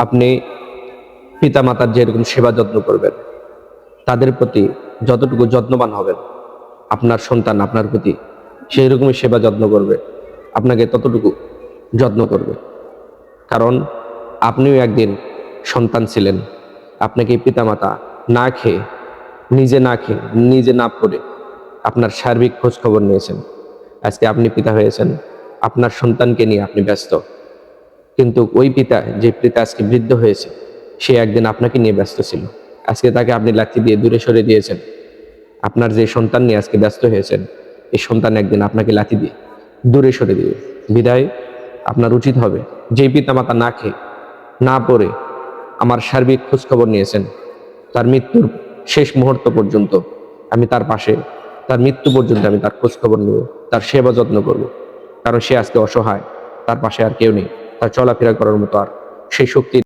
আপনি পিতামাতার যেরকম সেবা যত্ন করবেন, তাদের প্রতি যতটুকু যত্নবান হবেন, আপনার সন্তান আপনার প্রতি সেই রকমই সেবা যত্ন করবে, আপনাকে ততটুকু যত্ন করবে। কারণ আপনিও একদিন সন্তান ছিলেন। আপনাকে পিতামাতা না খেয়ে, নিজে না পড়ে আপনার সার্বিক খোঁজ খবর নিয়েছেন। আজকে আপনি পিতা হয়েছেন, আপনার সন্তানকে নিয়ে আপনি ব্যস্ত। কিন্তু ওই পিতা, যে পিতা আজকে বৃদ্ধ হয়েছে, সে একদিন আপনাকে নিয়ে ব্যস্ত ছিল। আজকে তাকে আপনি লাথি দিয়ে দূরে সরে দিয়েছেন। আপনার যে সন্তান নিয়ে আজকে ব্যস্ত হয়েছেন, এই সন্তান একদিন আপনাকে লাথি দিয়ে দূরে সরে দিবে। বিদায় আপনার উচিত হবে, যে পিতামাতা না খেয়ে না পড়ে আমার সার্বিক খোঁজখবর নিয়েছেন, তার মৃত্যুর শেষ মুহূর্ত পর্যন্ত আমি তার পাশে, তার মৃত্যু পর্যন্ত আমি তার খোঁজখবর নেব, তার সেবা যত্ন করব। কারণ সে আজকে অসহায়, তার পাশে আর কেউ নেই, তার চলাফেরা করার মতো আর সেই শক্তি